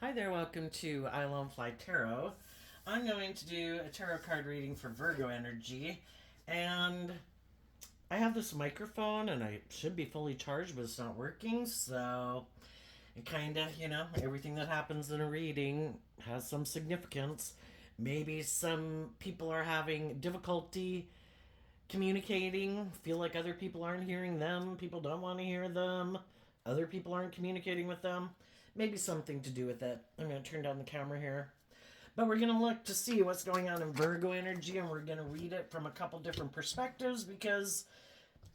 Hi there, welcome to I Lone Fly Tarot. I'm going to do a tarot card reading for Virgo energy, and I have this microphone and I should be fully charged, but it's not working, so it kind of, everything that happens in a reading has some significance. Maybe some people are having difficulty communicating, feel like other people aren't hearing them, people don't want to hear them, other people aren't communicating with them. Maybe something to do with it. I'm going to turn down the camera here. But we're going to look to see what's going on in Virgo energy, and we're going to read it from a couple different perspectives because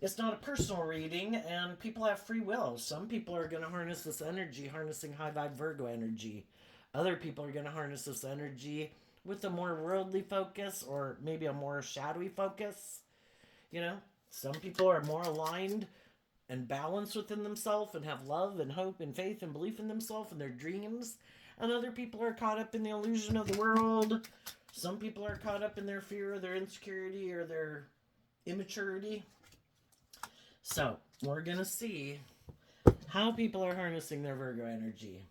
it's not a personal reading and people have free will. Some people are going to harness this energy, harnessing high vibe Virgo energy. Other people are going to harness this energy with a more worldly focus or maybe a more shadowy focus. You know, some people are more aligned and balanced within themselves and have love and hope and faith and belief in themselves and their dreams. And other people are caught up in the illusion of the world. Some people are caught up in their fear or their insecurity or their immaturity. So, we're going to see how people are harnessing their Virgo energy.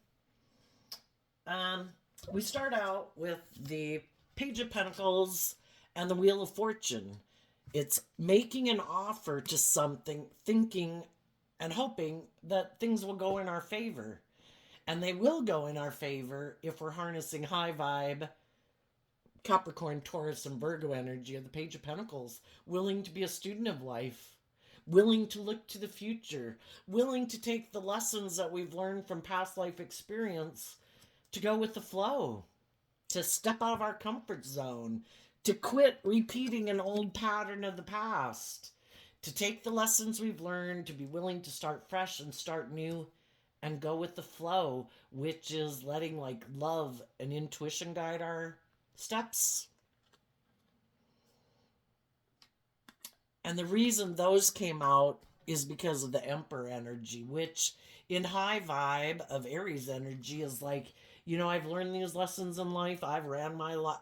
Um, we start out with the Page of Pentacles and the Wheel of Fortune. It's making an offer to something, thinking and hoping that things will go in our favor. And they will go in our favor if we're harnessing high vibe Capricorn, Taurus, and Virgo energy of the Page of Pentacles, willing to be a student of life, willing to look to the future, willing to take the lessons that we've learned from past life experience to go with the flow, to step out of our comfort zone, to quit repeating an old pattern of the past, to take the lessons we've learned, to be willing to start fresh and start new and go with the flow, which is letting like love and intuition guide our steps. And the reason those came out is because of the Emperor energy, which in high vibe of Aries energy is like, I've learned these lessons in life. I've ran my life,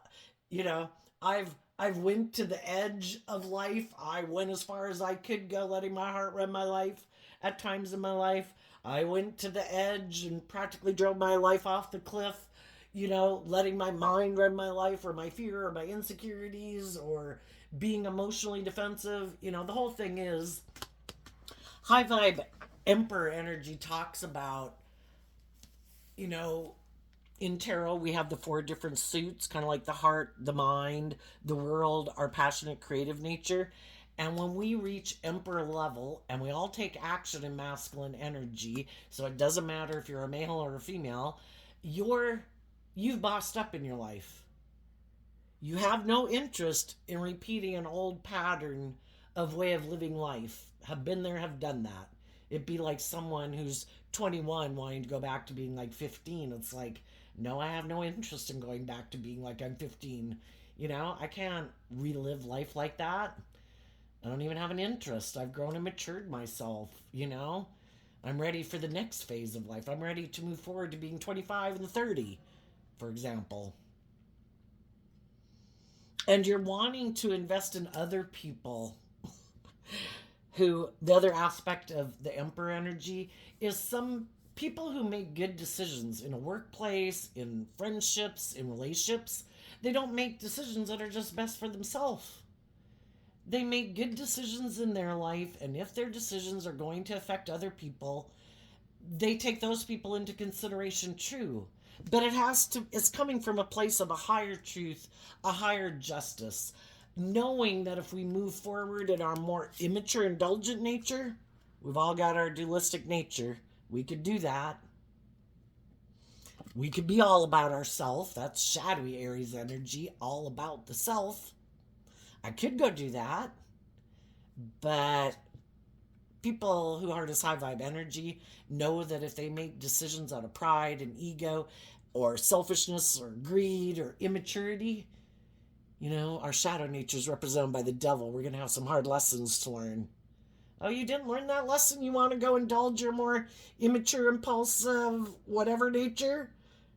you know, I've went to the edge of life. I went as far as I could go, letting my heart run my life at times in my life. I went to the edge and practically drove my life off the cliff, letting my mind run my life or my fear or my insecurities or being emotionally defensive. The whole thing is high vibe Emperor energy talks about, you know, in tarot, we have the four different suits, kind of like the heart, the mind, the world, our passionate creative nature. And when we reach emperor level and we all take action in masculine energy, so it doesn't matter if you're a male or a female, you've bossed up in your life. You have no interest in repeating an old pattern of way of living life. Have been there, have done that. It'd be like someone who's 21 wanting to go back to being like 15. It's like, no, I have no interest in going back to being like I'm 15. I can't relive life like that. I don't even have an interest. I've grown and matured myself. I'm ready for the next phase of life. I'm ready to move forward to being 25 and 30, for example. And you're wanting to invest in other people who, the other aspect of the Emperor energy is some people who make good decisions in a workplace, in friendships, in relationships. They don't make decisions that are just best for themselves. They make good decisions in their life, and if their decisions are going to affect other people, they take those people into consideration too. But it's coming from a place of a higher truth, a higher justice, knowing that if we move forward in our more immature, indulgent nature, we've all got our dualistic nature. We could do that. We could be all about ourself. That's shadowy Aries energy, all about the self. I could go do that. But people who harness high vibe energy know that if they make decisions out of pride and ego or selfishness or greed or immaturity, our shadow nature is represented by the devil. We're going to have some hard lessons to learn. Oh, you didn't learn that lesson? You want to go indulge your more immature, impulsive, whatever nature?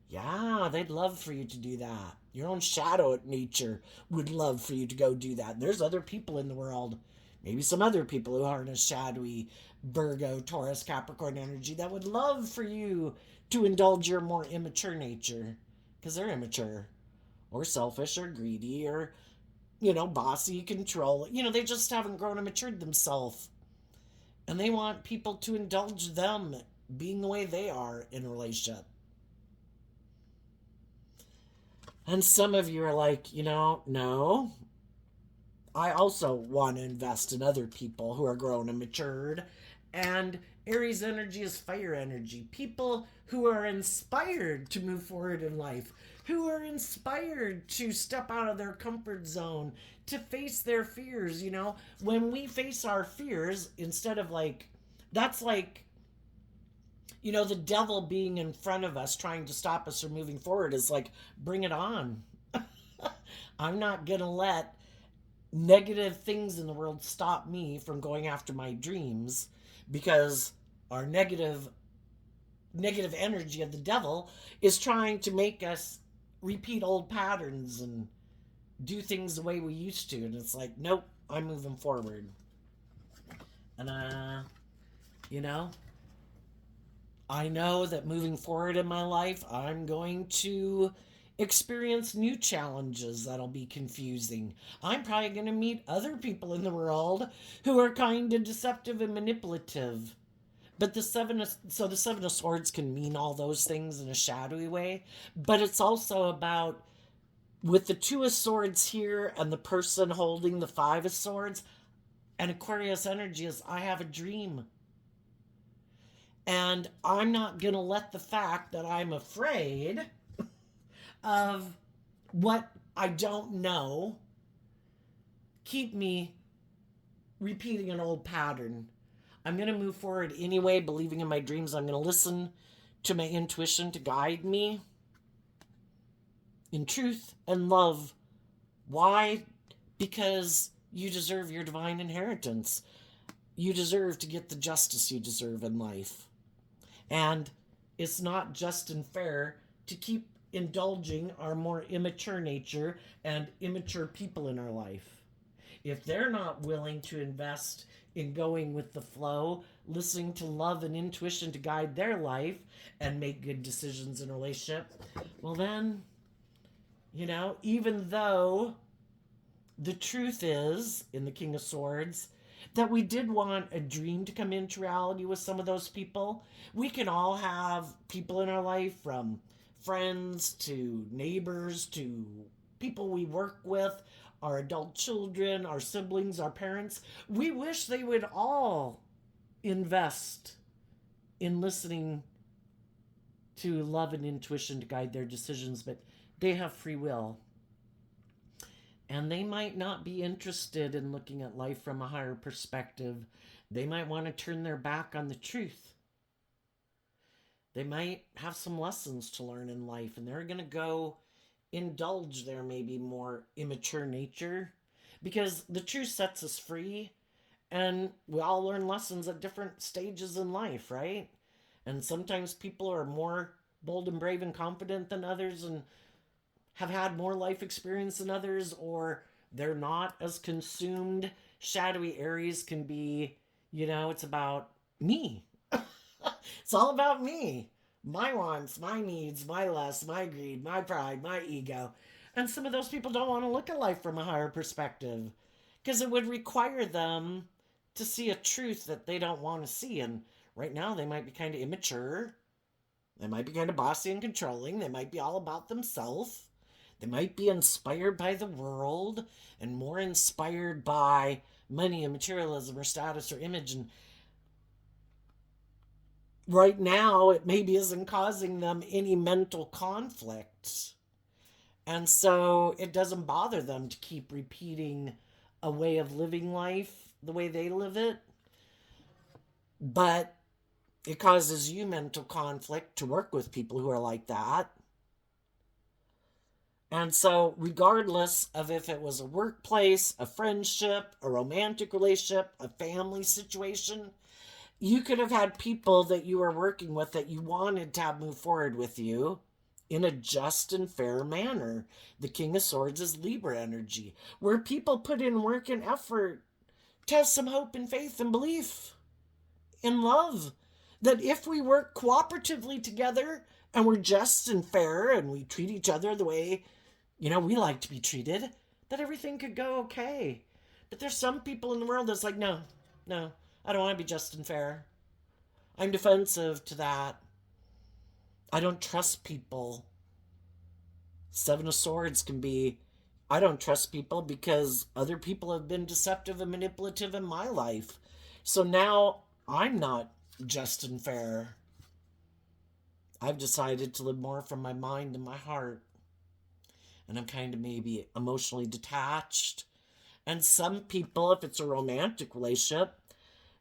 Yeah, they'd love for you to do that. Your own shadow nature would love for you to go do that. There's other people in the world. maybe some other people who aren't as shadowy Virgo, Taurus, Capricorn energy that would love for you to indulge your more immature nature because they're immature or selfish or greedy or, bossy, control. They just haven't grown and matured themselves. And they want people to indulge them being the way they are in a relationship. And some of you are like, no, I also want to invest in other people who are grown and matured. And Aries energy is fire energy. People who are inspired to move forward in life, who are inspired to step out of their comfort zone, to face their fears. When we face our fears, instead of that's like, the devil being in front of us trying to stop us from moving forward is like, bring it on. I'm not going to let negative things in the world stop me from going after my dreams, because our negative energy of the devil is trying to make us repeat old patterns and do things the way we used to. And it's like, nope, I'm moving forward. And I know that moving forward in my life, I'm going to experience new challenges that'll be confusing. I'm probably going to meet other people in the world who are kind of deceptive and manipulative. But the seven of swords can mean all those things in a shadowy way, but it's also about, with the two of swords here and the person holding the five of swords, and Aquarius energy is, I have a dream. And I'm not going to let the fact that I'm afraid of what I don't know keep me repeating an old pattern. I'm going to move forward anyway, believing in my dreams. I'm going to listen to my intuition to guide me in truth and love. Why? Because you deserve your divine inheritance. You deserve to get the justice you deserve in life. And it's not just and fair to keep indulging our more immature nature and immature people in our life. If they're not willing to invest in going with the flow, listening to love and intuition to guide their life and make good decisions in a relationship, well then, even though the truth is, in the King of Swords, that we did want a dream to come into reality with some of those people, we can all have people in our life, from friends to neighbors to people we work with, our adult children, our siblings, our parents. We wish they would all invest in listening to love and intuition to guide their decisions, but they have free will. And they might not be interested in looking at life from a higher perspective. They might want to turn their back on the truth. They might have some lessons to learn in life, and they're going to go indulge their maybe more immature nature, because the truth sets us free, and we all learn lessons at different stages in life, right? And sometimes people are more bold and brave and confident than others and have had more life experience than others, or they're not as consumed. Shadowy Aries can be, it's about me. It's all about me. My wants, my needs, my lusts, my greed, my pride, my ego. And some of those people don't want to look at life from a higher perspective, because it would require them to see a truth that they don't want to see. And right now they might be kind of immature. They might be kind of bossy and controlling. They might be all about themselves. They might be inspired by the world and more inspired by money and materialism or status or image. And right now, it maybe isn't causing them any mental conflict. And so it doesn't bother them to keep repeating a way of living life the way they live it. But it causes you mental conflict to work with people who are like that. And so, regardless of if it was a workplace, a friendship, a romantic relationship, a family situation, you could have had people that you were working with that you wanted to have move forward with you in a just and fair manner. The King of Swords is Libra energy, where people put in work and effort to have some hope and faith and belief in love. That if we work cooperatively together and we're just and fair and we treat each other the way, we like to be treated, that everything could go okay. But there's some people in the world that's like, no, no, I don't want to be just and fair. I'm defensive to that. I don't trust people. Seven of Swords can be, I don't trust people because other people have been deceptive and manipulative in my life. So now I'm not just and fair. I've decided to live more from my mind and my heart. And I'm kind of maybe emotionally detached. And some people, if it's a romantic relationship,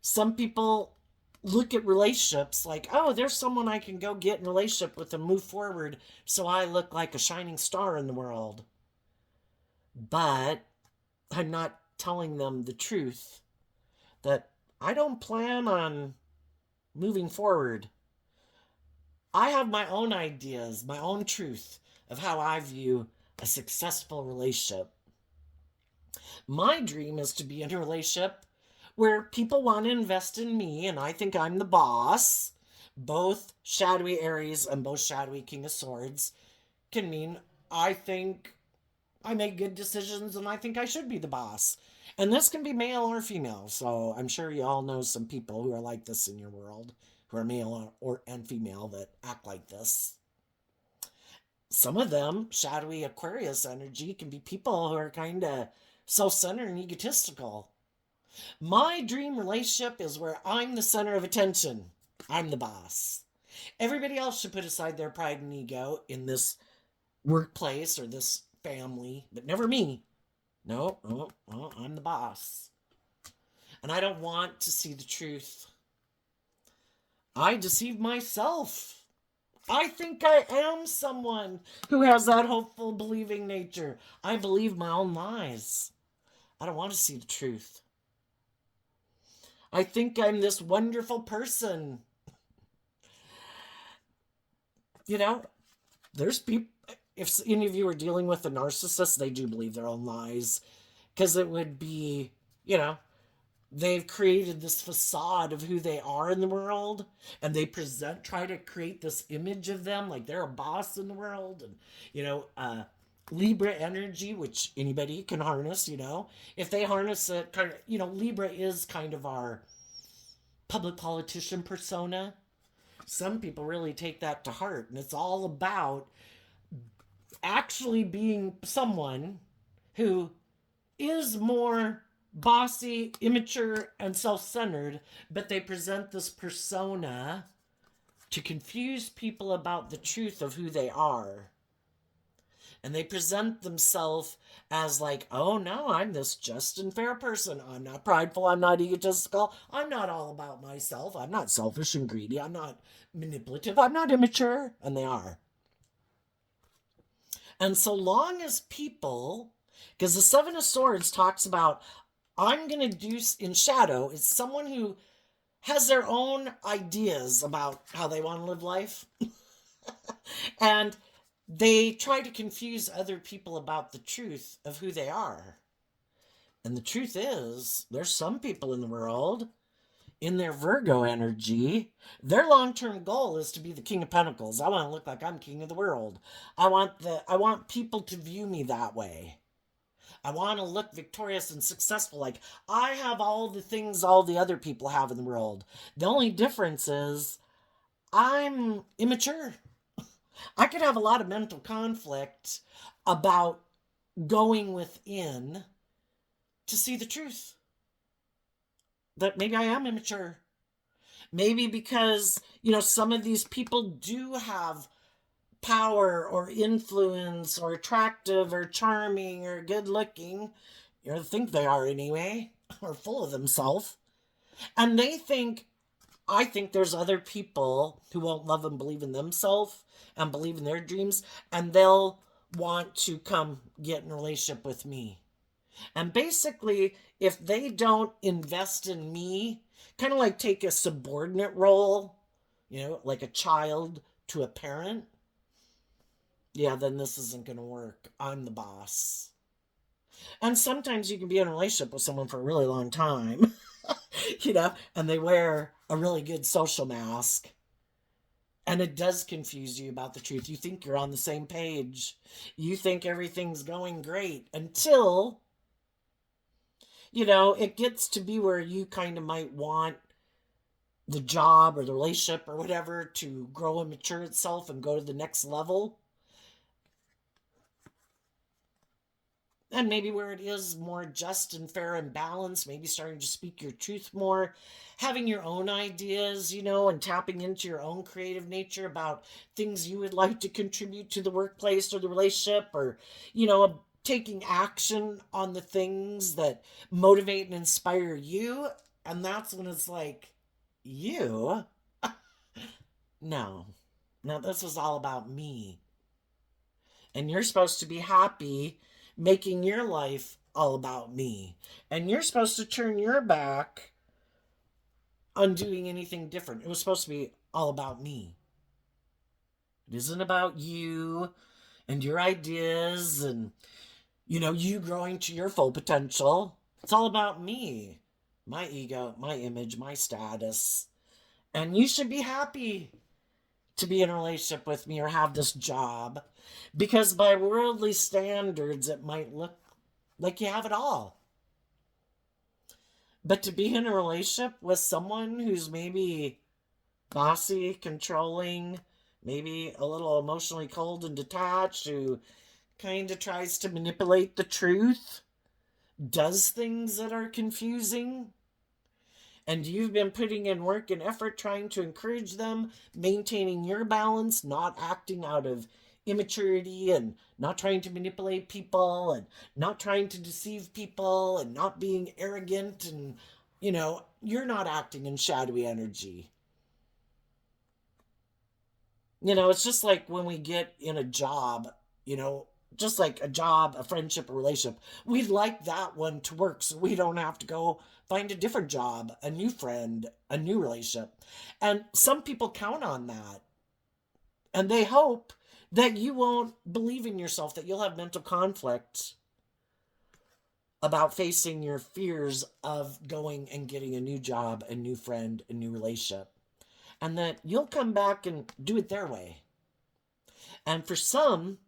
some people look at relationships like, oh, there's someone I can go get in a relationship with and move forward so I look like a shining star in the world. But I'm not telling them the truth that I don't plan on moving forward. I have my own ideas, my own truth of how I view a successful relationship. My dream is to be in a relationship where people want to invest in me and I think I'm the boss. Both shadowy Aries and both shadowy King of Swords can mean I think I make good decisions and I think I should be the boss. And this can be male or female. So I'm sure you all know some people who are like this in your world, who are male and female that act like this. Some of them, shadowy Aquarius energy, can be people who are kind of self-centered and egotistical. My dream relationship is where I'm the center of attention. I'm the boss. Everybody else should put aside their pride and ego in this workplace or this family, but never me. No, I'm the boss. And I don't want to see the truth. I deceive myself. I think I am someone who has that hopeful, believing nature. I believe my own lies. I don't want to see the truth. I think I'm this wonderful person. There's people, if any of you are dealing with a narcissist, they do believe their own lies. Because it would be, they've created this facade of who they are in the world, and they try to create this image of them like they're a boss in the world. And Libra energy, which anybody can harness, if they harness it, kind of, Libra is kind of our public politician persona. Some people really take that to heart, and it's all about actually being someone who is more bossy, immature, and self-centered, but they present this persona to confuse people about the truth of who they are. And they present themselves as like, oh no, I'm this just and fair person. I'm not prideful. I'm not egotistical. I'm not all about myself. I'm not selfish and greedy. I'm not manipulative. I'm not immature. And they are. And so long as people, because the Seven of Swords talks about, I'm going to do in shadow, is someone who has their own ideas about how they want to live life. And they try to confuse other people about the truth of who they are. And the truth is, there's some people in the world, in their Virgo energy, their long-term goal is to be the King of Pentacles. I want to look like I'm king of the world. I want people to view me that way. I want to look victorious and successful. Like, I have all the things all the other people have in the world. The only difference is I'm immature. I could have a lot of mental conflict about going within to see the truth. That maybe I am immature. Maybe because, some of these people do have power or influence or attractive or charming or good looking. Think they are anyway, or full of themselves. And I think there's other people who won't love and believe in themselves and believe in their dreams, and they'll want to come get in a relationship with me. And basically, if they don't invest in me, kind of like take a subordinate role, like a child to a parent, yeah, then this isn't going to work. I'm the boss. And sometimes you can be in a relationship with someone for a really long time, and they wear a really good social mask. And it does confuse you about the truth. You think you're on the same page. You think everything's going great until, it gets to be where you kind of might want the job or the relationship or whatever to grow and mature itself and go to the next level. And maybe where it is more just and fair and balanced, maybe starting to speak your truth more, having your own ideas, and tapping into your own creative nature about things you would like to contribute to the workplace or the relationship, or, taking action on the things that motivate and inspire you. And that's when it's like, you? No. No, this is all about me. And you're supposed to be happy making your life all about me. And you're supposed to turn your back on doing anything different. It was supposed to be all about me. It isn't about you and your ideas and, you growing to your full potential. It's all about me, my ego, my image, my status. And you should be happy to be in a relationship with me or have this job, because by worldly standards it might look like you have it all. But to be in a relationship with someone who's maybe bossy, controlling, maybe a little emotionally cold and detached, who kind of tries to manipulate the truth, does things that are confusing, and you've been putting in work and effort trying to encourage them, maintaining your balance, not acting out of immaturity and not trying to manipulate people and not trying to deceive people and not being arrogant, and you're not acting in shadowy energy. It's just like when we get in a job, just like a job, a friendship, a relationship, we'd like that one to work so we don't have to go find a different job, a new friend, a new relationship. And some people count on that. And they hope that you won't believe in yourself, that you'll have mental conflict about facing your fears of going and getting a new job, a new friend, a new relationship. And that you'll come back and do it their way. And for some,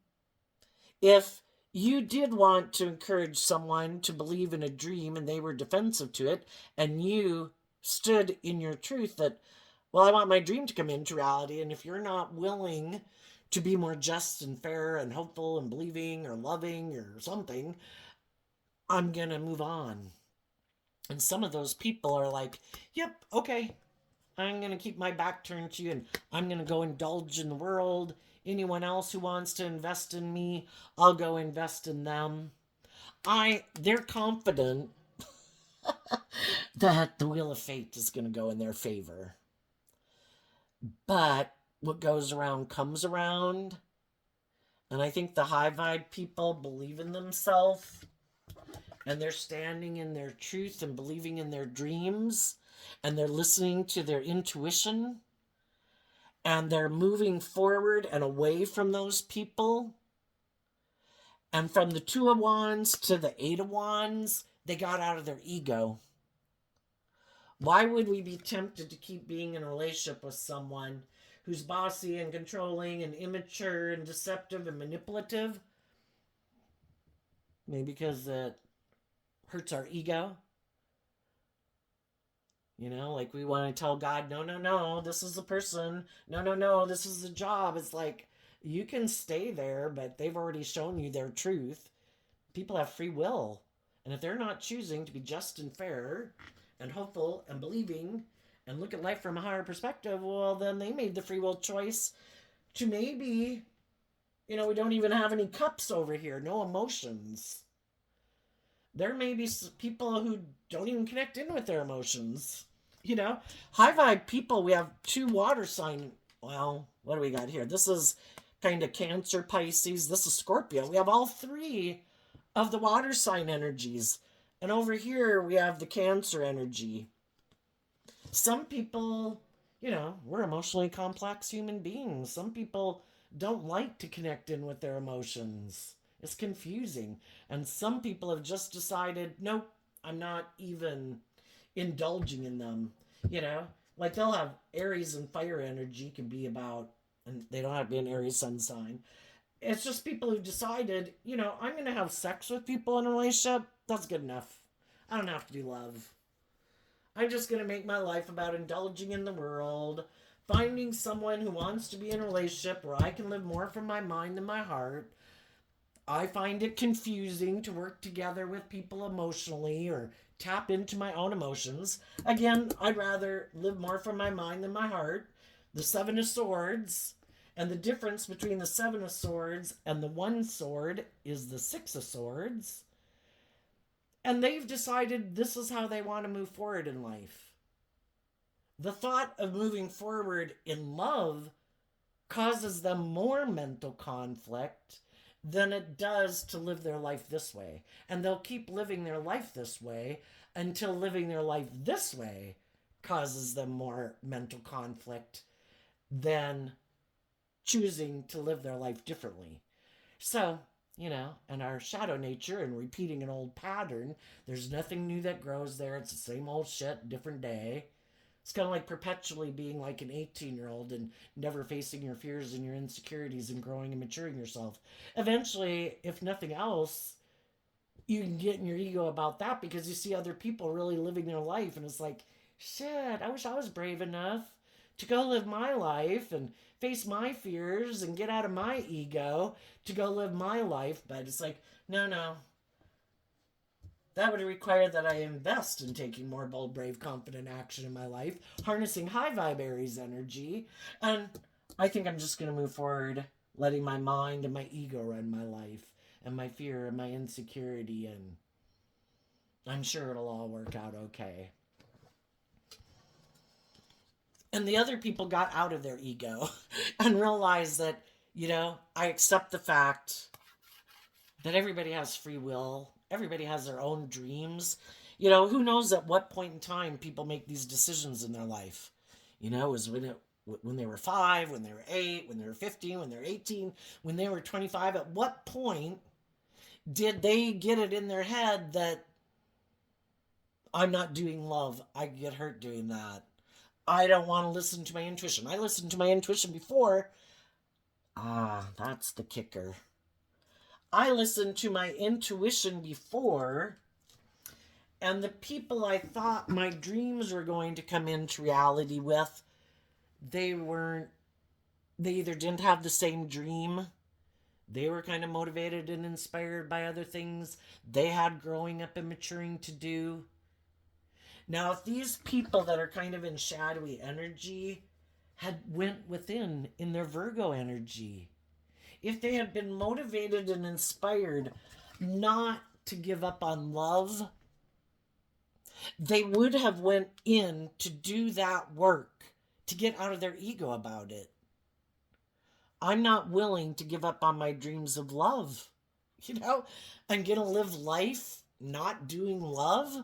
if you did want to encourage someone to believe in a dream and they were defensive to it, and you stood in your truth that, well, I want my dream to come into reality, and if you're not willing to be more just and fair and hopeful and believing or loving or something, I'm going to move on. And some of those people are like, yep, okay, I'm going to keep my back turned to you and I'm going to go indulge in the world. Anyone else who wants to invest in me, I'll go invest in them. They're confident that the wheel of fate is going to go in their favor. But what goes around comes around. And I think the high vibe people believe in themselves and they're standing in their truth and believing in their dreams and they're listening to their intuition and they're moving forward and away from those people. And from the Two of Wands to the Eight of Wands, they got out of their ego. Why would we be tempted to keep being in a relationship with someone who's bossy and controlling and immature and deceptive and manipulative? Maybe because it hurts our ego. Like we want to tell God, no, no, no, this is the person. No, no, no, this is the job. It's like, you can stay there, but they've already shown you their truth. People have free will. And if they're not choosing to be just and fair and hopeful and believing and look at life from a higher perspective, well, then they made the free will choice to maybe, we don't even have any cups over here, no emotions. There may be people who don't even connect in with their emotions. High vibe people, we have two water sign. Well, what do we got here? This is kind of Cancer, Pisces. This is Scorpio. We have all three of the water sign energies. And over here, we have the Cancer energy. Some people, we're emotionally complex human beings. Some people don't like to connect in with their emotions. It's confusing. And some people have just decided, nope, I'm not even indulging in them. You know, like they'll have Aries and fire energy can be about, and they don't have to be an Aries sun sign. It's just people who've decided, I'm going to have sex with people in a relationship. That's good enough. I don't have to do love. I'm just going to make my life about indulging in the world, finding someone who wants to be in a relationship where I can live more from my mind than my heart. I find it confusing to work together with people emotionally or tap into my own emotions. Again, I'd rather live more from my mind than my heart. The Seven of Swords. And the difference between the Seven of Swords and the One Sword is the Six of Swords. And they've decided this is how they want to move forward in life. The thought of moving forward in love causes them more mental conflict than it does to live their life this way. And they'll keep living their life this way until living their life this way causes them more mental conflict than choosing to live their life differently. So, and our shadow nature and repeating an old pattern, there's nothing new that grows there. It's the same old shit, different day. It's kind of like perpetually being like an 18-year-old and never facing your fears and your insecurities and growing and maturing yourself. Eventually, if nothing else, you can get in your ego about that because you see other people really living their life and it's like, shit, I wish I was brave enough to go live my life and face my fears and get out of my ego to go live my life. But it's like, no. That would require that I invest in taking more bold, brave, confident action in my life, harnessing high vibe Aries energy. And I think I'm just going to move forward, letting my mind and my ego run my life, and my fear and my insecurity. And I'm sure it'll all work out okay. And the other people got out of their ego and realized that, I accept the fact that everybody has free will. Everybody has their own dreams. Who knows at what point in time people make these decisions in their life? Is when they were 5, when they were 8, when they were 15, when they were 18, when they were 25. At what point did they get it in their head that I'm not doing love? I get hurt doing that. I don't want to listen to my intuition. I listened to my intuition before. That's the kicker. I listened to my intuition before, and the people I thought my dreams were going to come into reality with, they either didn't have the same dream, they were kind of motivated and inspired by other things they had growing up and maturing to do. Now, if these people that are kind of in shadowy energy had went within in their Virgo energy, if they had been motivated and inspired not to give up on love, they would have went in to do that work, to get out of their ego about it. I'm not willing to give up on my dreams of love. I'm going to live life not doing love.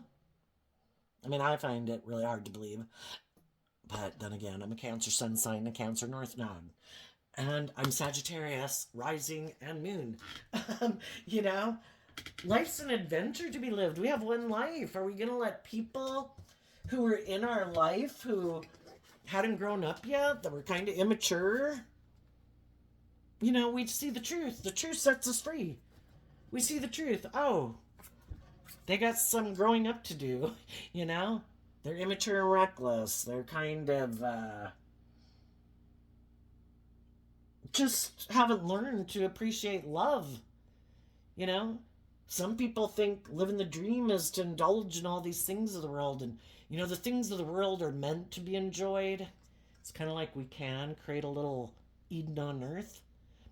I mean, I find it really hard to believe. But then again, I'm a Cancer sun sign, a Cancer north node. And I'm Sagittarius, rising and moon. Life's an adventure to be lived. We have one life. Are we going to let people who were in our life, who hadn't grown up yet, that were kind of immature, we see the truth. The truth sets us free. We see the truth. Oh, they got some growing up to do, They're immature and reckless. They're kind of... just haven't learned to appreciate love. Some people think living the dream is to indulge in all these things of the world, and the things of the world are meant to be enjoyed. It's kind of like we can create a little Eden on earth,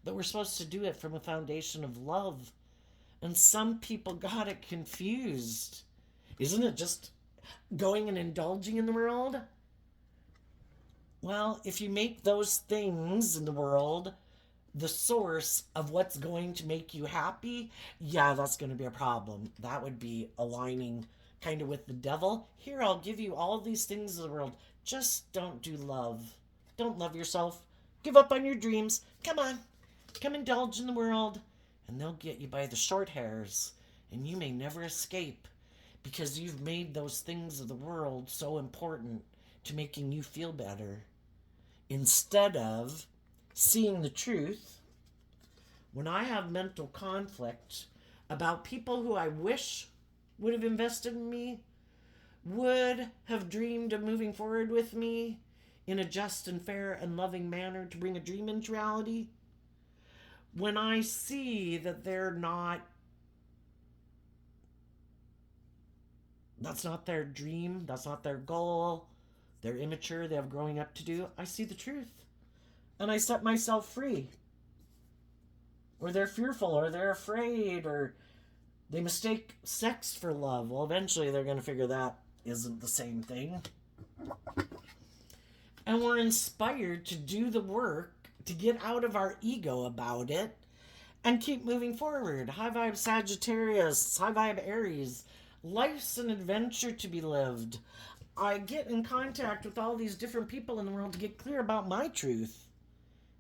but we're supposed to do it from a foundation of love. And some people got it confused. Isn't it just going and indulging in the world? Well, if you make those things in the world the source of what's going to make you happy, yeah, that's going to be a problem. That would be aligning kind of with the devil. Here, I'll give you all these things in the world. Just don't do love. Don't love yourself. Give up on your dreams. Come on. Come indulge in the world. and they'll get you by the short hairs, and you may never escape because you've made those things of the world so important to making you feel better. Instead of seeing the truth, when I have mental conflict about people who I wish would have invested in me, would have dreamed of moving forward with me in a just and fair and loving manner to bring a dream into reality, when I see that that's not their dream, that's not their goal, they're immature, they have growing up to do, I see the truth. And I set myself free. Or they're fearful, or they're afraid, or they mistake sex for love. Well, eventually they're going to figure that isn't the same thing. And we're inspired to do the work to get out of our ego about it and keep moving forward. High vibe Sagittarius, high vibe Aries. Life's an adventure to be lived. I get in contact with all these different people in the world to get clear about my truth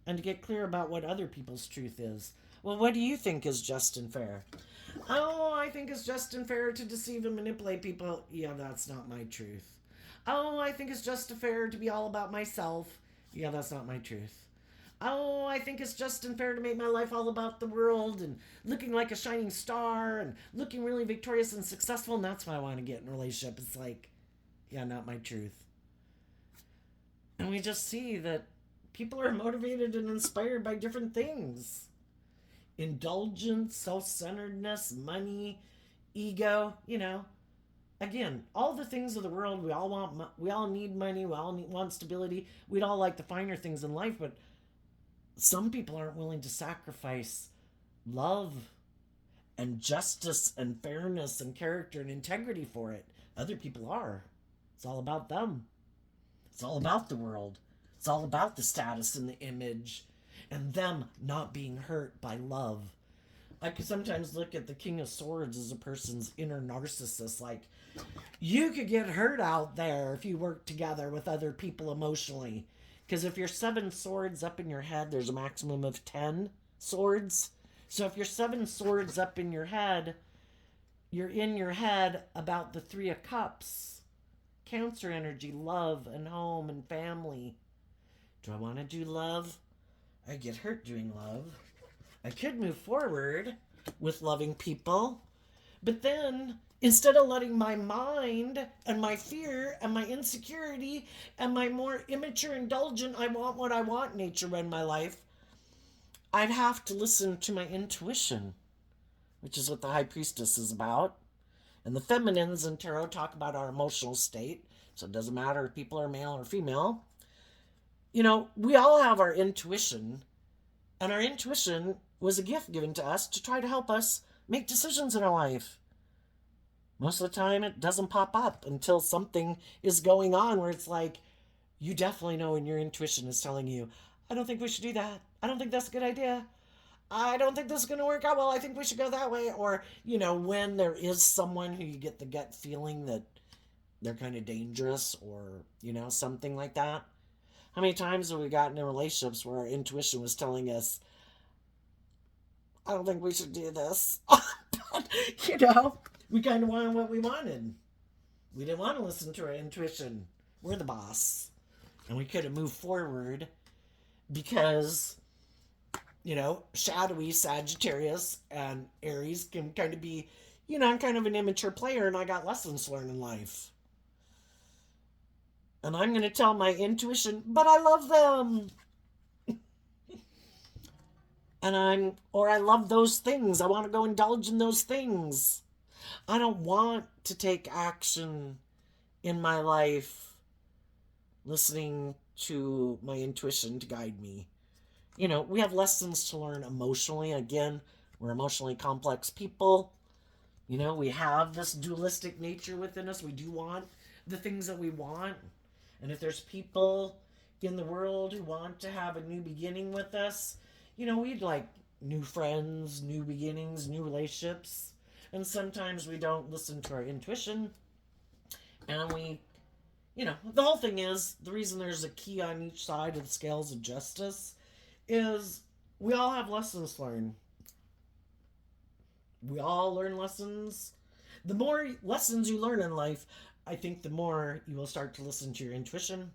and to get clear about what other people's truth is. Well, what do you think is just and fair? Oh, I think it's just and fair to deceive and manipulate people. Yeah, that's not my truth. Oh, I think it's just and fair to be all about myself. Yeah, that's not my truth. Oh, I think it's just and fair to make my life all about the world and looking like a shining star and looking really victorious and successful, and that's why I want to get in a relationship. It's like, yeah, not my truth. And we just see that people are motivated and inspired by different things. Indulgence, self-centeredness, money, ego, Again, all the things of the world, we all need money, we all want stability. We'd all like the finer things in life, but some people aren't willing to sacrifice love and justice and fairness and character and integrity for it. Other people are. It's all about them. It's all about the world. It's all about the status and the image and them not being hurt by love. I could sometimes look at the King of Swords as a person's inner narcissist. Like, you could get hurt out there if you work together with other people emotionally. Because if you're 7 swords up in your head, there's a maximum of 10 swords. So if you're 7 swords up in your head, you're in your head about the 3 of Cups. Cancer energy, love and home and family. Do I want to do love? I get hurt doing love. I could move forward with loving people, but then instead of letting my mind and my fear and my insecurity and my more immature indulgent, I want what I want nature run my life, I'd have to listen to my intuition, which is what the High Priestess is about. And the feminines in tarot talk about our emotional state, so it doesn't matter if people are male or female. We all have our intuition, and our intuition was a gift given to us to try to help us make decisions in our life. Most of the time, it doesn't pop up until something is going on where it's like, you definitely know when your intuition is telling you, I don't think we should do that. I don't think that's a good idea. I don't think this is going to work out well. I think we should go that way. Or, when there is someone who you get the gut feeling that they're kind of dangerous or, something like that. How many times have we gotten in relationships where our intuition was telling us, I don't think we should do this. But, we kind of wanted what we wanted. We didn't want to listen to our intuition. We're the boss. And we could have moved forward because, shadowy Sagittarius and Aries can kind of be, I'm kind of an immature player and I got lessons to learn in life. And I'm going to tell my intuition, but I love them. I love those things. I want to go indulge in those things. I don't want to take action in my life listening to my intuition to guide me. We have lessons to learn emotionally. Again, we're emotionally complex people. We have this dualistic nature within us. We do want the things that we want. And if there's people in the world who want to have a new beginning with us, we'd like new friends, new beginnings, new relationships. And sometimes we don't listen to our intuition. And the whole thing is, the reason there's a key on each side of the scales of justice is we all have lessons learned. We all learn lessons. The more lessons you learn in life, I think the more you will start to listen to your intuition.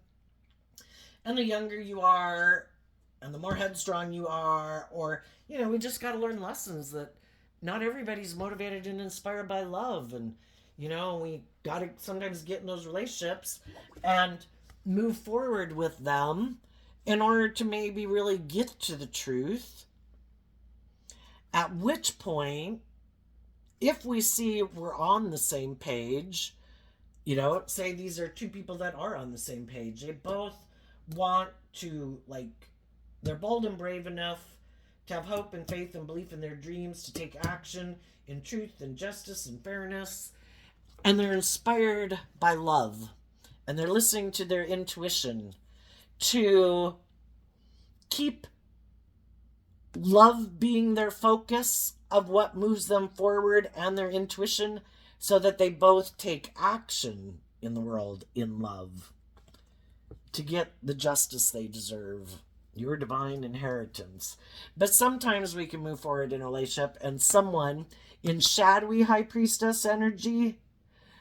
And the younger you are, and the more headstrong you are, or, we just got to learn lessons that not everybody's motivated and inspired by love. And, we got to sometimes get in those relationships and move forward with them in order to maybe really get to the truth. At which point, if we see we're on the same page, say these are two people that are on the same page, they both want to, like, they're bold and brave enough to have hope and faith and belief in their dreams, to take action in truth and justice and fairness, and they're inspired by love, and they're listening to their intuition to keep love being their focus of what moves them forward, and their intuition, so that they both take action in the world in love to get the justice they deserve, your divine inheritance. But sometimes we can move forward in a relationship, and someone in shadowy high priestess energy,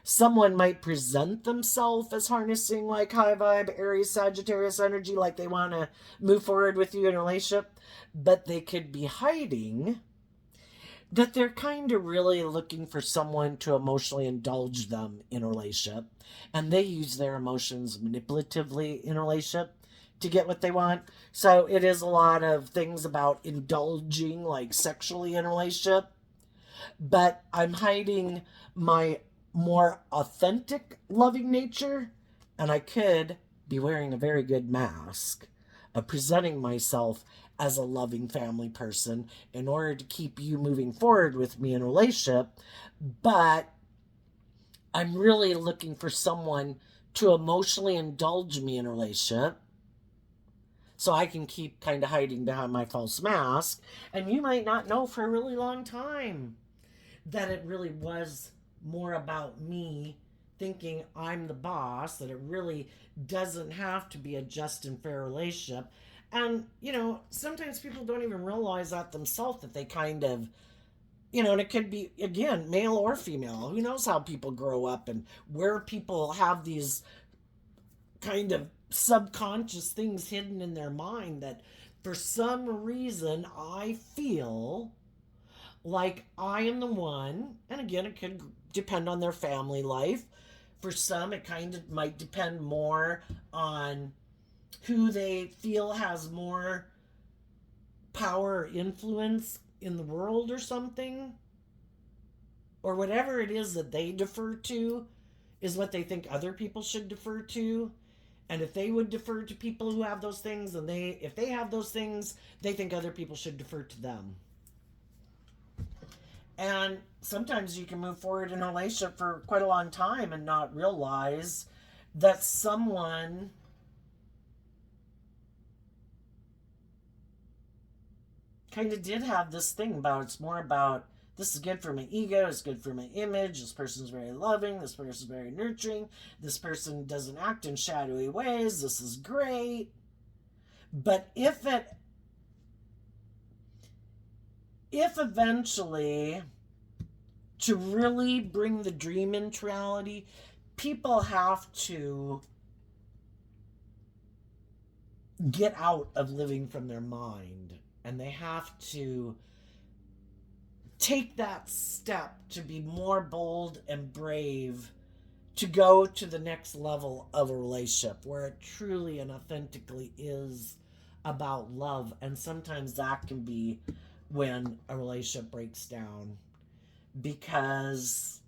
someone might present themselves as harnessing like high vibe Aries Sagittarius energy, like they want to move forward with you in a relationship, but they could be hiding that they're kind of really looking for someone to emotionally indulge them in a relationship, and they use their emotions manipulatively in a relationship to get what they want. So it is a lot of things about indulging, like sexually in a relationship, but I'm hiding my more authentic loving nature, and I could be wearing a very good mask of presenting myself as a loving family person in order to keep you moving forward with me in a relationship. But I'm really looking for someone to emotionally indulge me in a relationship, so I can keep kind of hiding behind my false mask. And you might not know for a really long time that it really was more about me thinking I'm the boss, that it really doesn't have to be a just and fair relationship. And, sometimes people don't even realize that themselves, that they kind of, and it could be, again, male or female. Who knows how people grow up and where people have these kind of subconscious things hidden in their mind that for some reason I feel like I am the one. And again, it could depend on their family life. For some, it kind of might depend more on who they feel has more power or influence in the world or something. Or whatever it is that they defer to is what they think other people should defer to. And if they would defer to people who have those things, and if they have those things, they think other people should defer to them. And sometimes you can move forward in a relationship for quite a long time and not realize that someone kind of did have this thing about, it's more about, this is good for my ego, it's good for my image, this person's very loving, this person's very nurturing, this person doesn't act in shadowy ways, this is great. But if eventually, to really bring the dream into reality, people have to get out of living from their mind, and they have to take that step to be more bold and brave, to go to the next level of a relationship where it truly and authentically is about love. And sometimes that can be when a relationship breaks down, because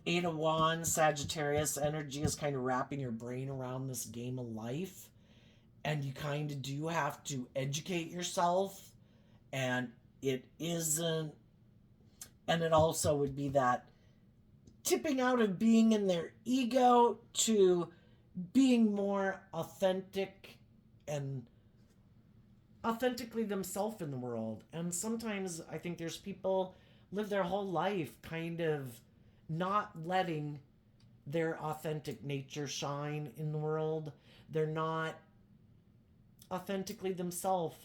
Eight of Wands, Sagittarius energy is kind of wrapping your brain around this game of life, and you kind of do have to educate yourself. And it isn't, and it also would be that tipping out of being in their ego to being more authentic and authentically themselves in the world. And sometimes I think there's people live their whole life kind of not letting their authentic nature shine in the world. They're not authentically themselves.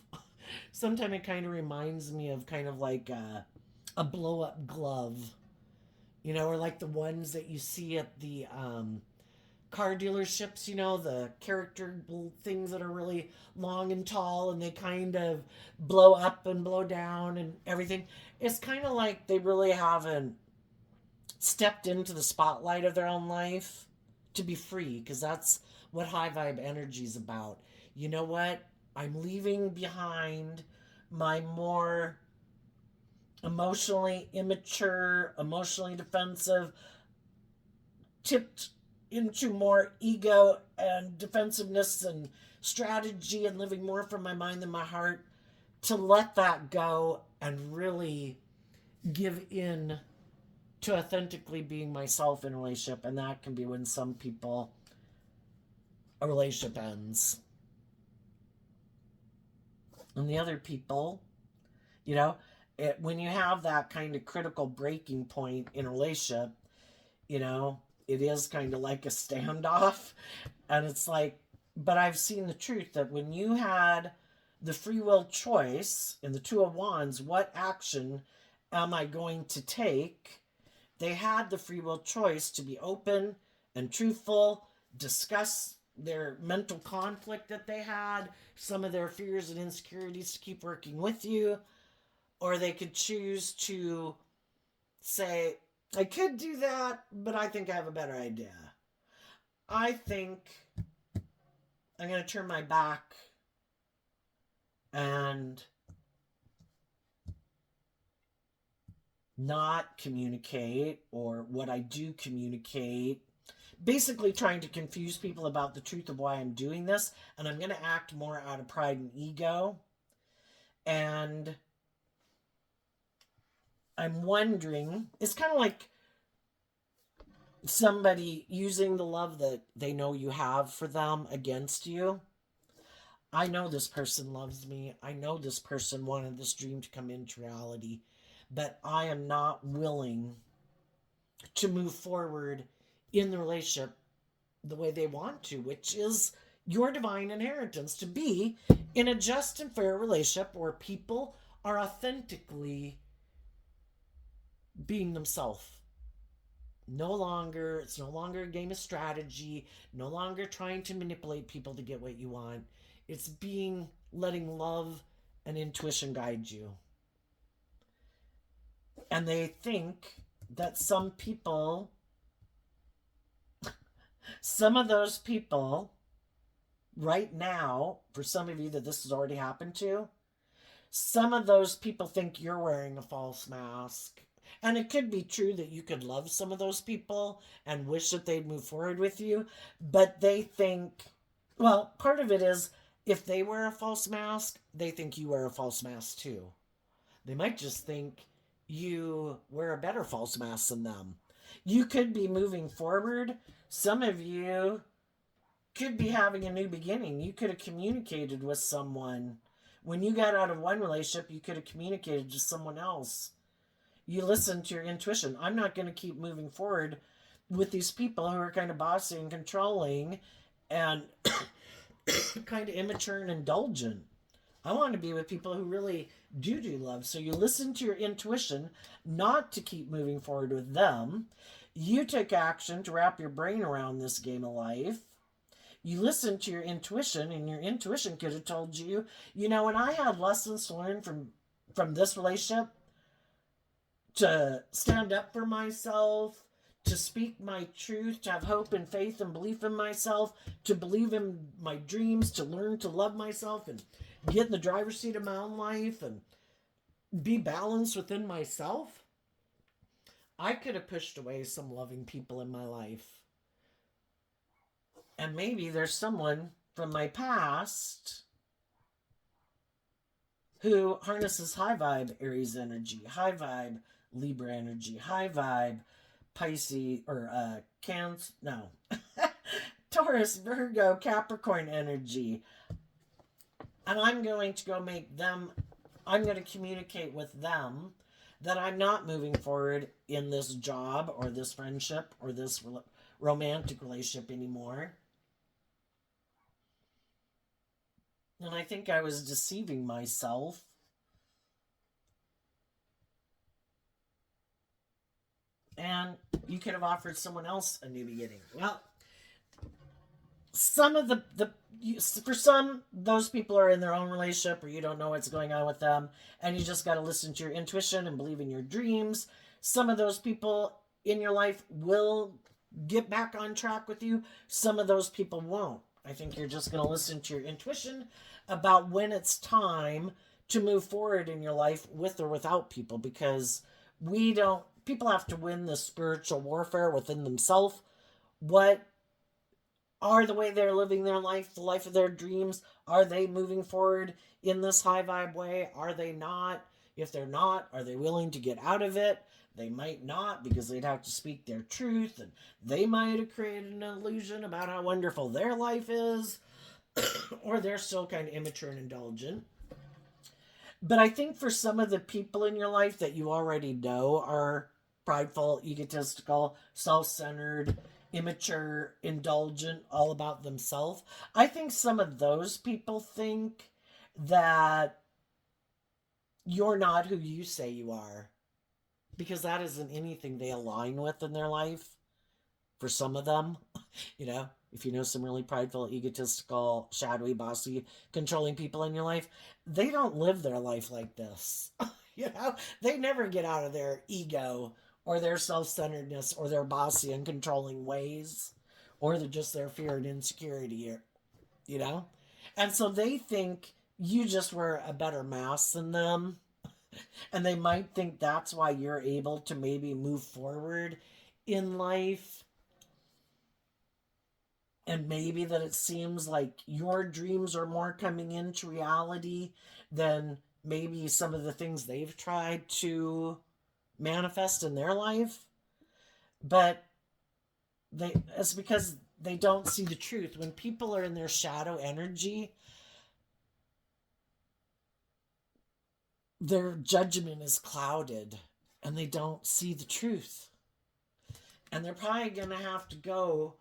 Sometimes it kind of reminds me of kind of like a blow up glove, or like the ones that you see at the car dealerships, the character things that are really long and tall and they kind of blow up and blow down and everything. It's kind of like they really haven't stepped into the spotlight of their own life to be free, because that's what high vibe energy is about. You know what? I'm leaving behind my more emotionally immature, emotionally defensive, tipped into more ego and defensiveness and strategy and living more from my mind than my heart, to let that go and really give in to authentically being myself in a relationship. And that can be when some people, a relationship ends. And the other people, when you have that kind of critical breaking point in a relationship, it is kind of like a standoff. And it's like, but I've seen the truth that when you had the free will choice in the Two of Wands, what action am I going to take? They had the free will choice to be open and truthful, discuss their mental conflict that they had, some of their fears and insecurities, to keep working with you, or they could choose to say, I could do that, but I think I have a better idea. I think I'm going to turn my back and not communicate, or what I do communicate, basically trying to confuse people about the truth of why I'm doing this, and I'm going to act more out of pride and ego. And I'm wondering, it's kind of like somebody using the love that they know you have for them against you. I know this person loves me. I know this person wanted this dream to come into reality, but I am not willing to move forward in the relationship the way they want to, which is your divine inheritance, to be in a just and fair relationship where people are authentically being themselves. It's no longer a game of strategy, no longer trying to manipulate people to get what you want. It's letting love and intuition guide you. And they think that some of those people right now, for some of you that this has already happened to, some of those people think you're wearing a false mask. And it could be true that you could love some of those people and wish that they'd move forward with you, but they think, well, part of it is, if they wear a false mask, they think you wear a false mask too. They might just think you wear a better false mask than them. You could be moving forward. Some of you could be having a new beginning. You could have communicated with someone. When you got out of one relationship, you could have communicated to someone else. You listen to your intuition. I'm not going to keep moving forward with these people who are kind of bossy and controlling and kind of immature and indulgent. I want to be with people who really do love. So you listen to your intuition not to keep moving forward with them. You take action to wrap your brain around this game of life. You listen to your intuition, and your intuition could have told you, when I had lessons to learn from this relationship, to stand up for myself, to speak my truth, to have hope and faith and belief in myself, to believe in my dreams, to learn to love myself and get in the driver's seat of my own life and be balanced within myself. I could have pushed away some loving people in my life. And maybe there's someone from my past who harnesses high vibe Aries energy, high vibe Libra energy, high vibe Pisces or Cancer, no, Taurus, Virgo, Capricorn energy. And I'm going to I'm going to communicate with them that I'm not moving forward in this job or this friendship or this romantic relationship anymore. And I think I was deceiving myself. And you could have offered someone else a new beginning. Well, some of for some, those people are in their own relationship or you don't know what's going on with them and you just got to listen to your intuition and believe in your dreams. Some of those people in your life will get back on track with you. Some of those people won't. I think you're just going to listen to your intuition about when it's time to move forward in your life with or without people, because we don't people have to win the spiritual warfare within themselves. What are the way they're living their life, the life of their dreams? Are they moving forward in this high vibe way? Are they not? If they're not, are they willing to get out of it? They might not, because they'd have to speak their truth and they might have created an illusion about how wonderful their life is, or they're still kind of immature and indulgent. But I think for some of the people in your life that you already know are prideful, egotistical, self centered, immature, indulgent, all about themselves, I think some of those people think that you're not who you say you are, because that isn't anything they align with in their life. For some of them, you know, if you know some really prideful, egotistical, shadowy, bossy, controlling people in your life, they don't live their life like this. You know, they never get out of their ego or their self-centeredness or their bossy and controlling ways, or they're just their fear and insecurity, or, you know. And so they think you just wear a better mask than them, and they might think that's why you're able to maybe move forward in life, and maybe that it seems like your dreams are more coming into reality than maybe some of the things they've tried to manifest in their life. But it's because they don't see the truth. When people are in their shadow energy, their judgment is clouded and they don't see the truth. And they're probably going to have to go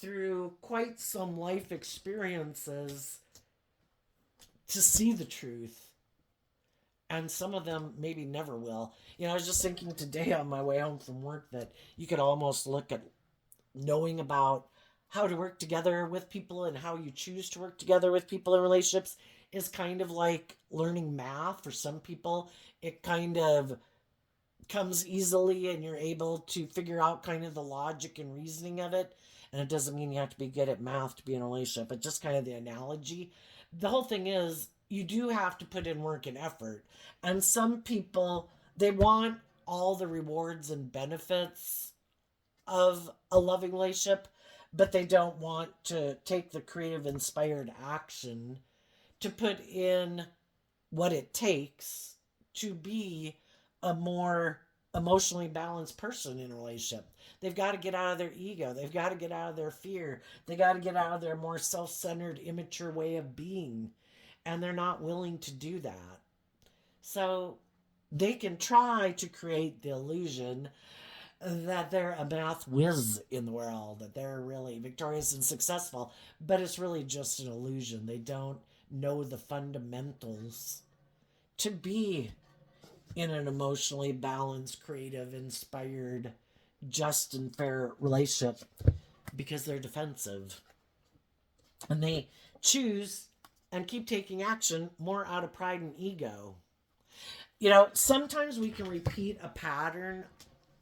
through quite some life experiences to see the truth. And some of them maybe never will. You know, I was just thinking today on my way home from work that you could almost look at knowing about how to work together with people and how you choose to work together with people in relationships is kind of like learning math. For some people, it kind of comes easily and you're able to figure out kind of the logic and reasoning of it. And it doesn't mean you have to be good at math to be in a relationship, but just kind of the analogy. The whole thing is you do have to put in work and effort. And some people, they want all the rewards and benefits of a loving relationship, but they don't want to take the creative, inspired action to put in what it takes to be a more emotionally balanced person in a relationship. They've got to get out of their ego. They've got to get out of their fear. They got to get out of their more self centered, immature way of being. And they're not willing to do that. So they can try to create the illusion that they're a math whiz in the world, that they're really victorious and successful, but it's really just an illusion. They don't know the fundamentals to be in an emotionally balanced, creative, inspired, just and fair relationship, because they're defensive. And they choose and keep taking action more out of pride and ego. You know, sometimes we can repeat a pattern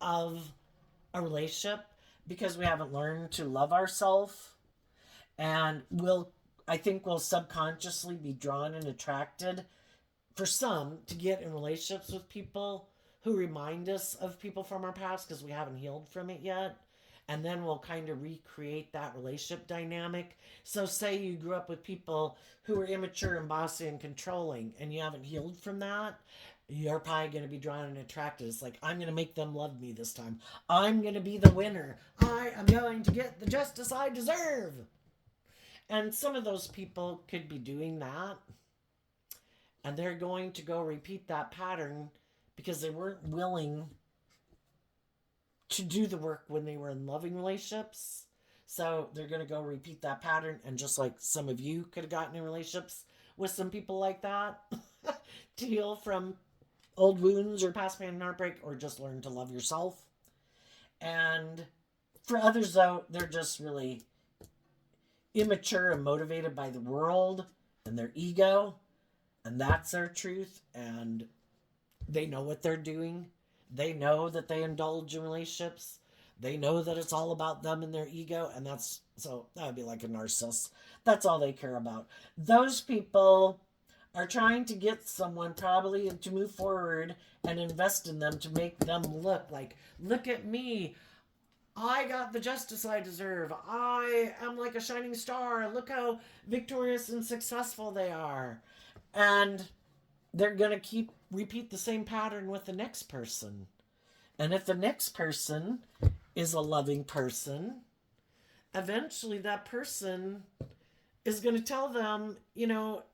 of a relationship because we haven't learned to love ourselves, and I think we'll subconsciously be drawn and attracted, for some, to get in relationships with people who remind us of people from our past because we haven't healed from it yet. And then we'll kind of recreate that relationship dynamic. So, say you grew up with people who were immature and bossy and controlling, and you haven't healed from that, you're probably going to be drawn and attracted. It's like, I'm going to make them love me this time. I'm going to be the winner. I am going to get the justice I deserve. And some of those people could be doing that, and they're going to go repeat that pattern because they weren't willing to do the work when they were in loving relationships. So they're going to go repeat that pattern. And just like some of you could have gotten in relationships with some people like that to heal from old wounds or past pain and heartbreak, or just learn to love yourself. And for others, though, they're just really immature and motivated by the world and their ego, and that's their truth. And they know what they're doing. They know that they indulge in relationships. They know that it's all about them and their ego, and that's so that would be like a narcissist. That's all they care about. Those people are trying to get someone probably to move forward and invest in them to make them look like, look at me. I got the justice I deserve. I am like a shining star. Look how victorious and successful they are. And they're going to repeat the same pattern with the next person. And if the next person is a loving person, eventually that person is going to tell them,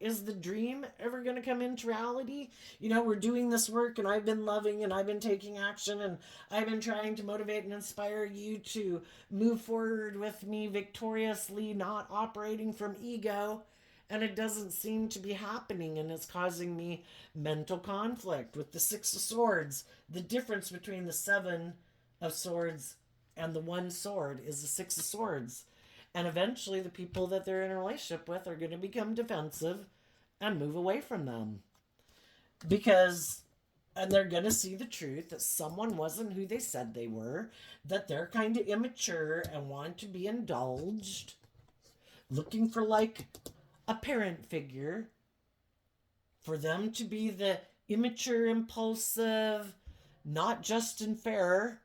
is the dream ever going to come into reality? We're doing this work, and I've been loving, and I've been taking action, and I've been trying to motivate and inspire you to move forward with me victoriously, not operating from ego. And it doesn't seem to be happening, and it's causing me mental conflict with the Six of Swords. The difference between the Seven of Swords and the one sword is the Six of Swords. And eventually the people that they're in a relationship with are going to become defensive and move away from them. And they're going to see the truth that someone wasn't who they said they were, that they're kind of immature and want to be indulged, looking for like a parent figure, for them to be the immature, impulsive, not just and fair.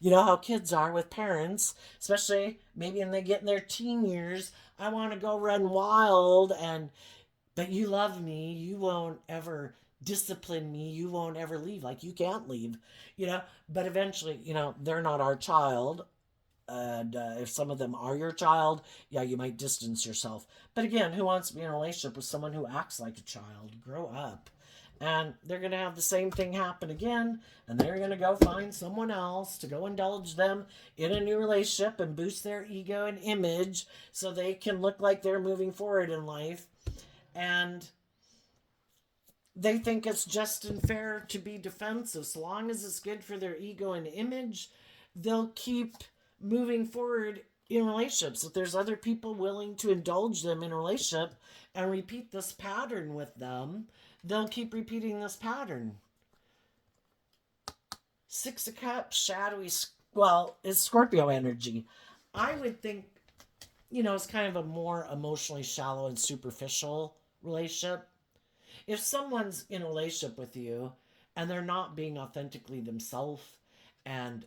You know how kids are with parents, especially maybe when they get in their teen years. I want to go run wild, but you love me. You won't ever discipline me. You won't ever leave. Like, you can't leave, But eventually, they're not our child. And if some of them are your child, yeah, you might distance yourself. But again, who wants to be in a relationship with someone who acts like a child? Grow up. And they're going to have the same thing happen again, and they're going to go find someone else to go indulge them in a new relationship and boost their ego and image so they can look like they're moving forward in life. And they think it's just and fair to be defensive. So long as it's good for their ego and image, they'll keep moving forward in relationships. If there's other people willing to indulge them in a relationship and repeat this pattern with them, they'll keep repeating this pattern. Six of Cups, shadowy, it's Scorpio energy. I would think, it's kind of a more emotionally shallow and superficial relationship. If someone's in a relationship with you and they're not being authentically themselves and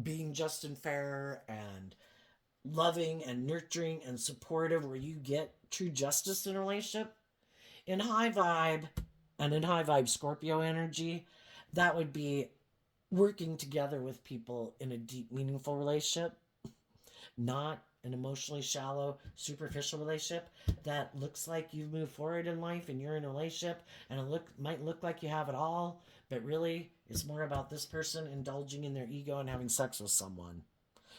being just and fair and loving and nurturing and supportive, where you get true justice in a relationship, in high vibe Scorpio energy, that would be working together with people in a deep, meaningful relationship, not an emotionally shallow, superficial relationship that looks like you move forward in life and you're in a relationship and it might look like you have it all, but really it's more about this person indulging in their ego and having sex with someone.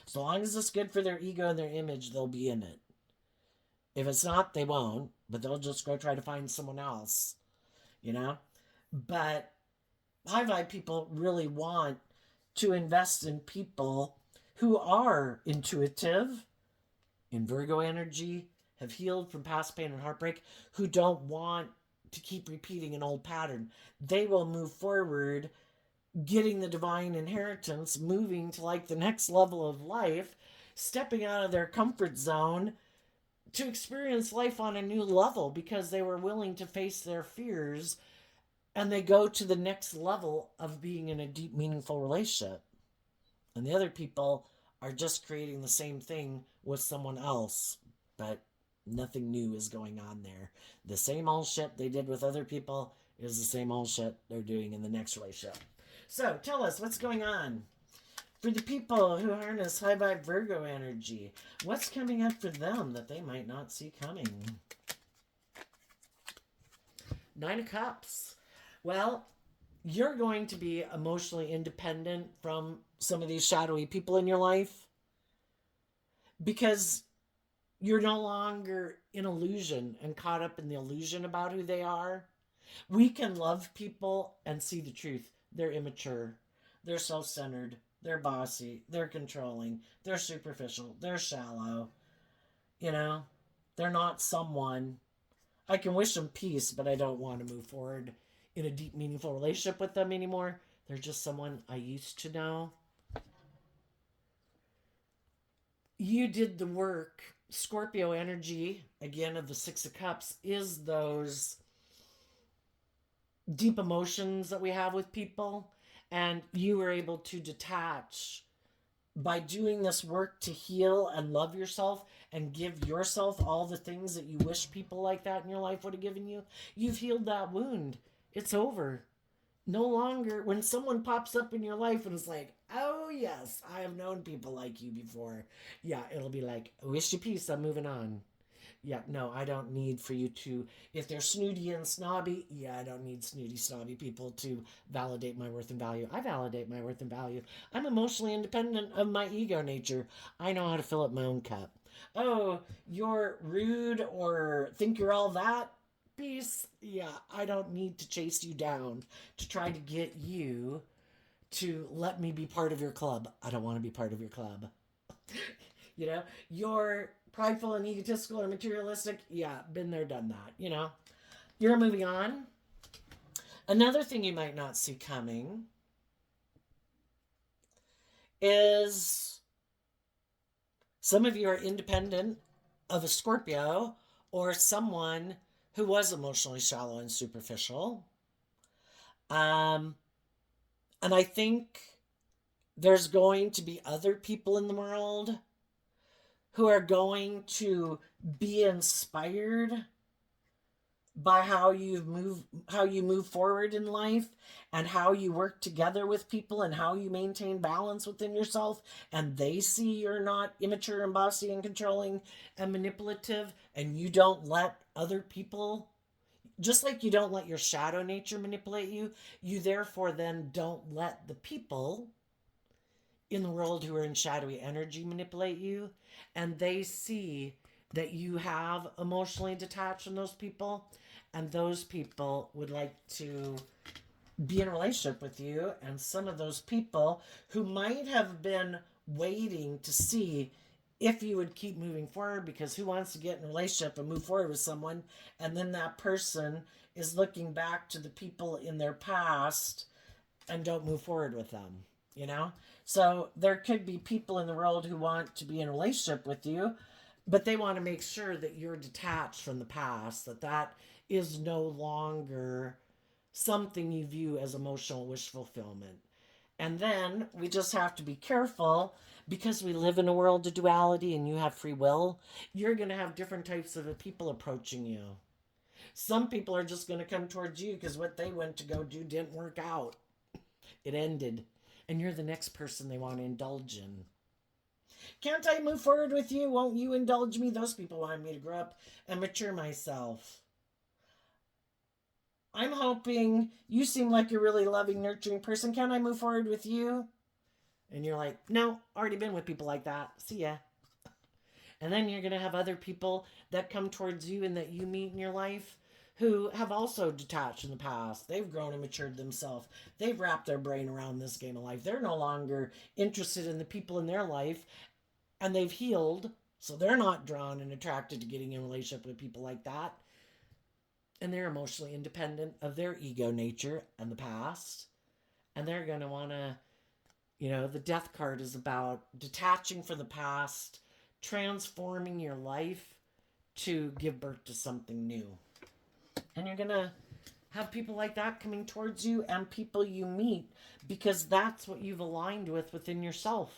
So long as it's good for their ego and their image, they'll be in it. If it's not, they won't, but they'll just go try to find someone else, But high vibe people really want to invest in people who are intuitive, in Virgo energy, have healed from past pain and heartbreak, who don't want to keep repeating an old pattern. They will move forward, getting the divine inheritance, moving to like the next level of life, stepping out of their comfort zone to experience life on a new level because they were willing to face their fears, and they go to the next level of being in a deep, meaningful relationship. And the other people are just creating the same thing with someone else, but nothing new is going on there. The same old shit they did with other people is the same old shit they're doing in the next relationship. So tell us what's going on for the people who harness high vibe Virgo energy. What's coming up for them that they might not see coming? Nine of Cups. Well, you're going to be emotionally independent from some of these shadowy people in your life because You're no longer in illusion and caught up in the illusion about who they are. We can love people and see the truth. They're immature. They're self centered. They're bossy. They're controlling. They're superficial. They're shallow. You know, they're not someone. I can wish them peace, but I don't want to move forward in a deep, meaningful relationship with them anymore. They're just someone I used to know. You did the work. Scorpio energy, again, of the Six of Cups, is those deep emotions that we have with people. And you were able to detach by doing this work to heal and love yourself and give yourself all the things that you wish people like that in your life would have given you. You've healed that wound. It's over. No longer, when someone pops up in your life and is like, oh yes, I have known people like you before. Yeah, it'll be like, wish you peace, I'm moving on. Yeah, no, I don't need for you to, if they're snooty and snobby, yeah, I don't need snooty, snobby people to validate my worth and value. I validate my worth and value. I'm emotionally independent of my ego nature. I know how to fill up my own cup. Oh, you're rude or think you're all that? Peace. Yeah, I don't need to chase you down to try to get you to let me be part of your club. I don't want to be part of your club. You know, you're prideful and egotistical or materialistic. Yeah, been there, done that. You know, you're moving on. Another thing you might not see coming is some of you are independent of a Scorpio or someone who was emotionally shallow and superficial. And I think there's going to be other people in the world who are going to be inspired by how you move forward in life and how you work together with people and how you maintain balance within yourself, and they see you're not immature and bossy and controlling and manipulative, and you don't let other people, just like you don't let your shadow nature manipulate you, you therefore then don't let the people in the world who are in shadowy energy manipulate you, and they see that you have emotionally detached from those people, and those people would like to be in a relationship with you. And some of those people who might have been waiting to see if you would keep moving forward, because who wants to get in a relationship and move forward with someone and then that person is looking back to the people in their past and don't move forward with them, you know? So there could be people in the world who want to be in a relationship with you, but they want to make sure that you're detached from the past, that is no longer something you view as emotional wish fulfillment. And then we just have to be careful, because we live in a world of duality and you have free will. You're going to have different types of people approaching you. Some people are just going to come towards you because what they went to go do didn't work out. It ended. And you're the next person they want to indulge in. Can't I move forward with you? Won't you indulge me? Those people want me to grow up and mature myself. I'm hoping you seem like a really loving, nurturing person. Can I move forward with you? And you're like, no, already been with people like that. See ya. And then you're going to have other people that come towards you and that you meet in your life who have also detached in the past. They've grown and matured themselves. They've wrapped their brain around this game of life. They're no longer interested in the people in their life, and they've healed, so they're not drawn and attracted to getting in a relationship with people like that. And they're emotionally independent of their ego nature and the past. And they're going to want to, the death card is about detaching from the past, transforming your life to give birth to something new. And you're going to have people like that coming towards you and people you meet, because that's what you've aligned with within yourself.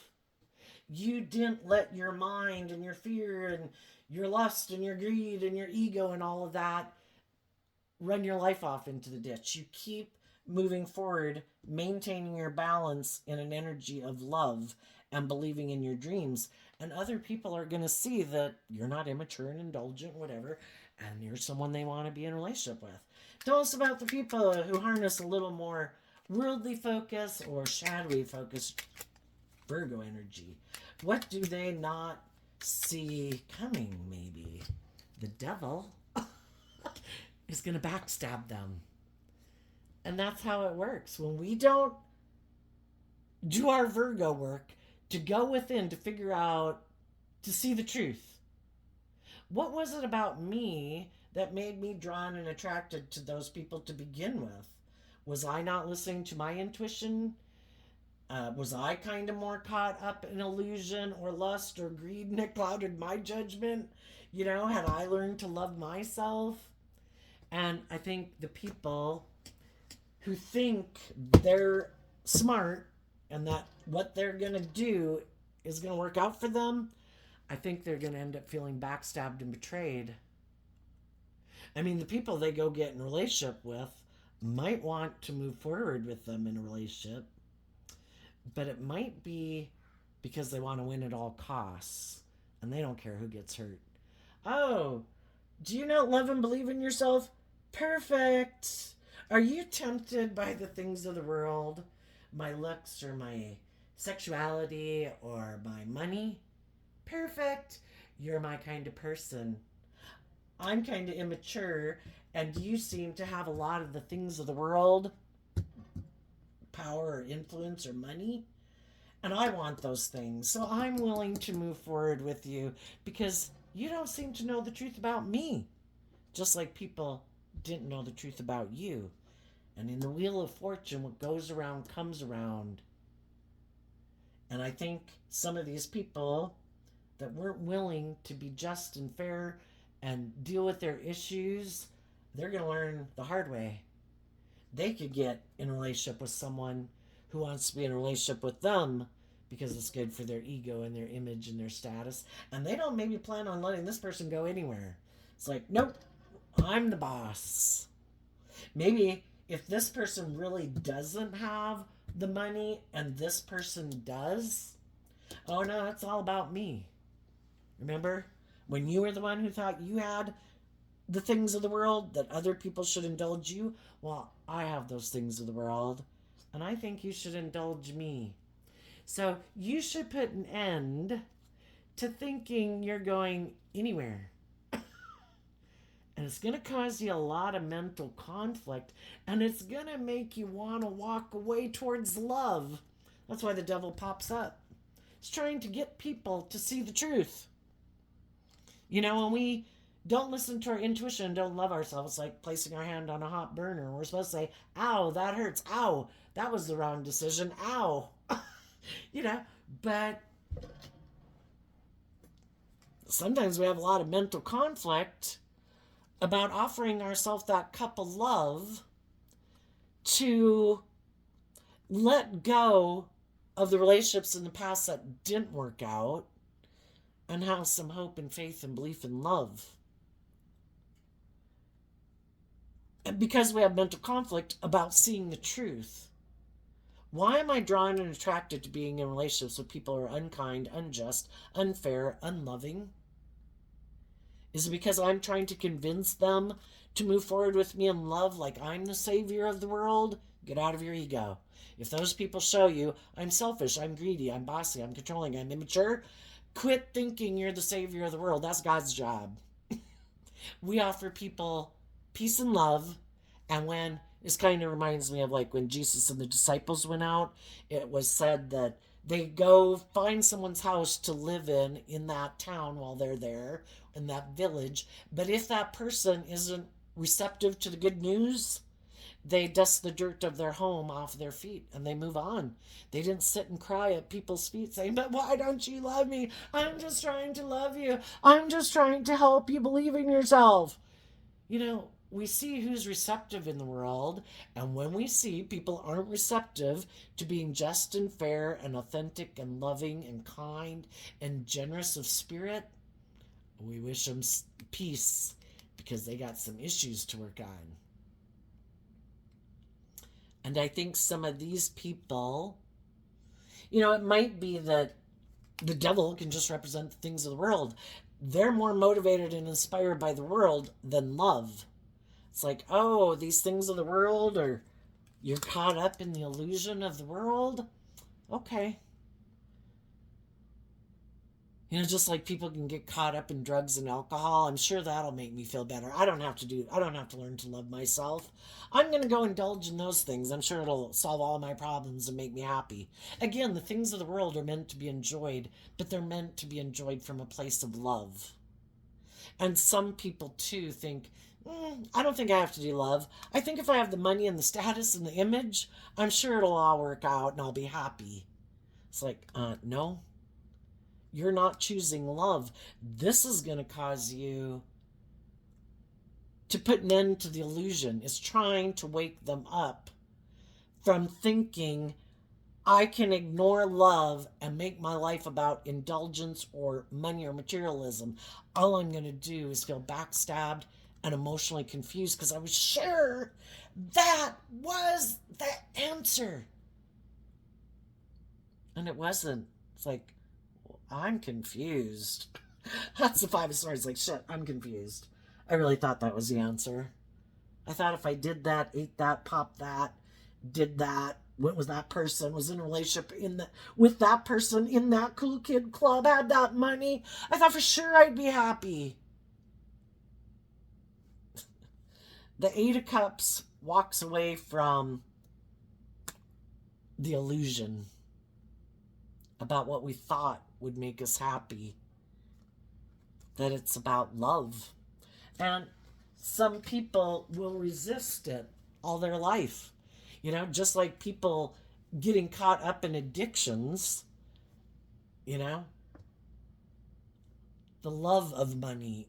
You didn't let your mind and your fear and your lust and your greed and your ego and all of that run your life off into the ditch. You keep moving forward, maintaining your balance in an energy of love and believing in your dreams. And other people are going to see that you're not immature and indulgent, whatever, and you're someone they want to be in a relationship with. Tell us about the people who harness a little more worldly focus or shadowy focus, Virgo energy. What do they not see coming, maybe. The devil is going to backstab them. And that's how it works. When we don't do our Virgo work to go within to figure out, to see the truth. What was it about me that made me drawn and attracted to those people to begin with? Was I not listening to my intuition? Was I kind of more caught up in illusion or lust or greed and it clouded my judgment? Had I learned to love myself? And I think the people who think they're smart and that what they're going to do is going to work out for them, I think they're going to end up feeling backstabbed and betrayed. I mean, the people they go get in a relationship with might want to move forward with them in a relationship, but it might be because they want to win at all costs and they don't care who gets hurt. Oh, do you not love and believe in yourself? Perfect. Are you tempted by the things of the world, my looks or my sexuality or my money? Perfect. You're my kind of person. I'm kind of immature, and you seem to have a lot of the things of the world, power or influence or money, and I want those things. So I'm willing to move forward with you because you don't seem to know the truth about me, just like people didn't know the truth about you. And in the wheel of fortune, what goes around comes around. And I think some of these people that weren't willing to be just and fair and deal with their issues, they're going to learn the hard way. They could get in a relationship with someone who wants to be in a relationship with them because it's good for their ego and their image and their status. And they don't maybe plan on letting this person go anywhere. It's like, nope, I'm the boss. Maybe if this person really doesn't have the money and this person does, oh no, it's all about me. Remember when you were the one who thought you had the things of the world that other people should indulge you? Well, I have those things of the world, and I think you should indulge me. So you should put an end to thinking you're going anywhere. And it's going to cause you a lot of mental conflict, and it's going to make you want to walk away towards love. That's why the devil pops up. It's trying to get people to see the truth. When we don't listen to our intuition and don't love ourselves, like placing our hand on a hot burner, we're supposed to say, ow, that hurts. Ow, that was the wrong decision. Ow. But sometimes we have a lot of mental conflict about offering ourselves that cup of love to let go of the relationships in the past that didn't work out and have some hope and faith and belief in love. And because we have mental conflict about seeing the truth. Why am I drawn and attracted to being in relationships with people who are unkind, unjust, unfair, unloving? Is it because I'm trying to convince them to move forward with me in love like I'm the savior of the world? Get out of your ego. If those people show you I'm selfish, I'm greedy, I'm bossy, I'm controlling, I'm immature, quit thinking you're the savior of the world. That's God's job. We offer people peace and love, and when this kind of reminds me of like when Jesus and the disciples went out, it was said that they go find someone's house to live in that town while they're there, in that village. But if that person isn't receptive to the good news, they dust the dirt of their home off their feet and they move on. They didn't sit and cry at people's feet saying, but why don't you love me? I'm just trying to love you. I'm just trying to help you believe in yourself. We see who's receptive in the world, and when we see people aren't receptive to being just and fair and authentic and loving and kind and generous of spirit, we wish them peace because they got some issues to work on. And I think some of these people, it might be that the devil can just represent the things of the world. They're more motivated and inspired by the world than love. It's like, oh, these things of the world, or you're caught up in the illusion of the world. Okay. You know, just like people can get caught up in drugs and alcohol, I'm sure that'll make me feel better. I don't have to learn to love myself. I'm going to go indulge in those things. I'm sure it'll solve all my problems and make me happy. Again, the things of the world are meant to be enjoyed, but they're meant to be enjoyed from a place of love. And some people too think, I don't think I have to do love. I think if I have the money and the status and the image, I'm sure it'll all work out and I'll be happy. It's like, no, you're not choosing love. This is going to cause you to put an end to the illusion. It's trying to wake them up from thinking I can ignore love and make my life about indulgence or money or materialism. All I'm going to do is feel backstabbed and emotionally confused because I was sure that was the answer. And it wasn't. It's like, I'm confused. That's the five stories. Like, shit, I'm confused. I really thought that was the answer. I thought if I did that, ate that, popped that, did that, went with that person, was in a relationship with that person in that cool kid club, had that money, I thought for sure I'd be happy. The Eight of Cups walks away from the illusion about what we thought would make us happy. That it's about love. And some people will resist it all their life. You know, just like people getting caught up in addictions, you know, the love of money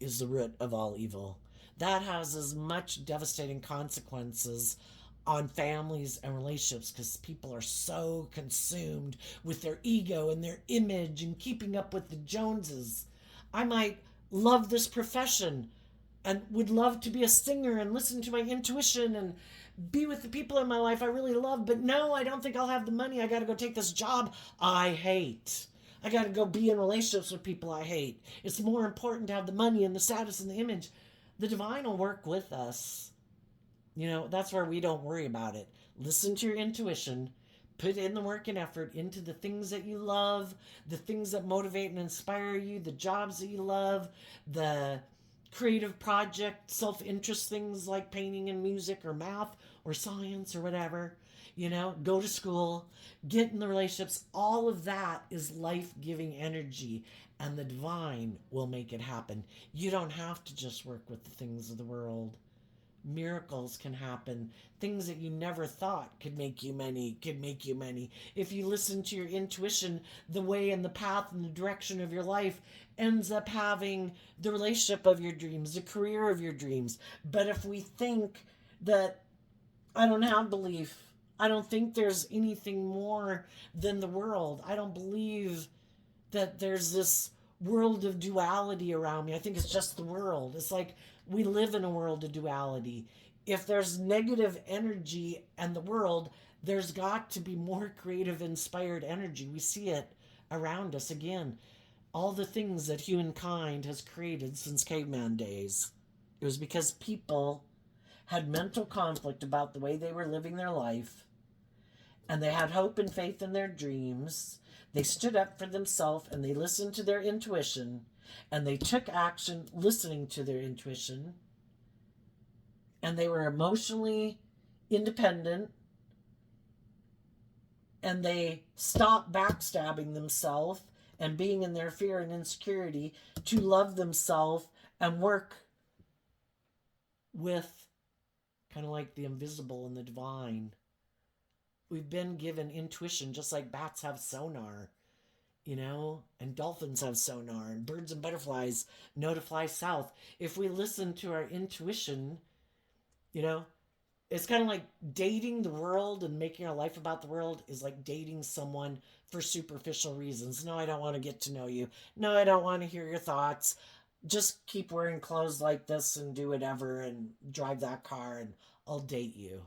is the root of all evil. That has as much devastating consequences on families and relationships because people are so consumed with their ego and their image and keeping up with the Joneses. I might love this profession and would love to be a singer and listen to my intuition and be with the people in my life I really love, but no, I don't think I'll have the money. I got to go take this job I hate. I got to go be in relationships with people I hate. It's more important to have the money and the status and the image. The divine will work with us. You know, that's where we don't worry about it. Listen to your intuition. Put in the work and effort into the things that you love, the things that motivate and inspire you, the jobs that you love, the creative project, self-interest things like painting and music or math or science or whatever. You know, go to school, get in the relationships. All of that is life-giving energy, and the divine will make it happen. You don't have to just work with the things of the world. Miracles can happen. Things that you never thought could make you money could make you money. If you listen to your intuition, the way and the path and the direction of your life ends up having the relationship of your dreams, the career of your dreams. But if we think that I don't have belief, I don't think there's anything more than the world. I don't believe that there's this world of duality around me. I think it's just the world. It's like we live in a world of duality. If there's negative energy and the world, there's got to be more creative, inspired energy. We see it around us again. All the things that humankind has created since caveman days. It was because people had mental conflict about the way they were living their life, and they had hope and faith in their dreams. They stood up for themselves and they listened to their intuition and they took action listening to their intuition, and they were emotionally independent, and they stopped backstabbing themselves and being in their fear and insecurity to love themselves and work with kind of like the invisible and the divine. We've been given intuition just like bats have sonar, you know, and dolphins have sonar, and birds and butterflies know to fly south. If we listen to our intuition, you know, it's kind of like dating the world and making our life about the world is like dating someone for superficial reasons. No, I don't want to get to know you. No, I don't want to hear your thoughts. Just keep wearing clothes like this and do whatever and drive that car and I'll date you.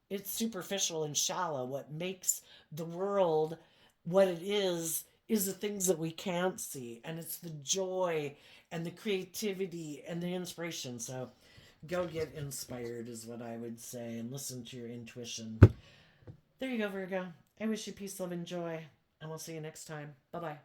It's superficial and shallow. What makes the world what it is the things that we can't see. And it's the joy and the creativity and the inspiration. So go get inspired is what I would say, and listen to your intuition. There you go, Virgo. I wish you peace, love, and joy. And we'll see you next time. Bye-bye.